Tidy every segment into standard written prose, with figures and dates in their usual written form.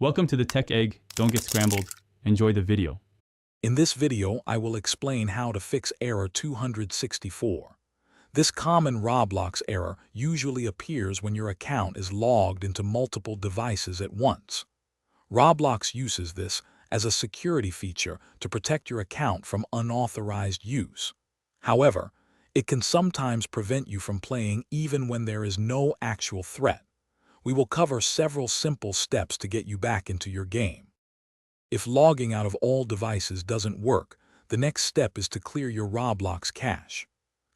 Welcome to the Tech Egg. Don't get scrambled. Enjoy the video. In this video, I will explain how to fix error 264. This common Roblox error usually appears when your account is logged into multiple devices at once. Roblox uses this as a security feature to protect your account from unauthorized use. However, it can sometimes prevent you from playing even when there is no actual threat. We will cover several simple steps to get you back into your game. If logging out of all devices doesn't work, the next step is to clear your Roblox cache.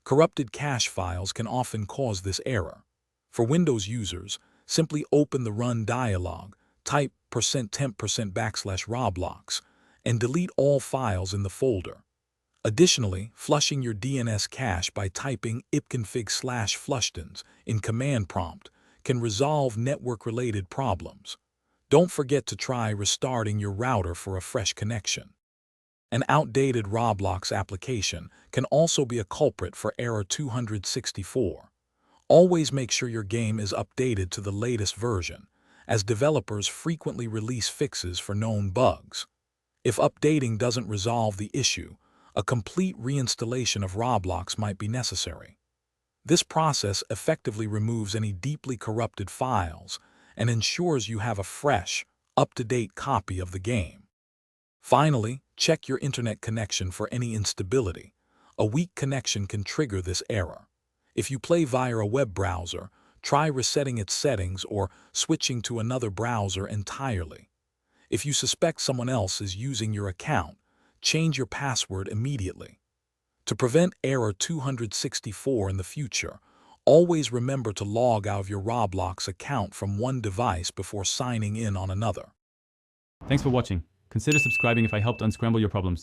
Corrupted cache files can often cause this error. For Windows users, simply open the Run dialog, type %temp%\Roblox, and delete all files in the folder. Additionally, flushing your DNS cache by typing ipconfig/flushdns in command prompt can resolve network-related problems. Don't forget to try restarting your router for a fresh connection. An outdated Roblox application can also be a culprit for error 264. Always make sure your game is updated to the latest version, as developers frequently release fixes for known bugs. If updating doesn't resolve the issue, a complete reinstallation of Roblox might be necessary. This process effectively removes any deeply corrupted files and ensures you have a fresh, up-to-date copy of the game. Finally, check your internet connection for any instability. A weak connection can trigger this error. If you play via a web browser, try resetting its settings or switching to another browser entirely. If you suspect someone else is using your account, change your password immediately. To prevent error 264 in the future, always remember to log out of your Roblox account from one device before signing in on another. Thanks for watching. Consider subscribing if I helped unscramble your problems.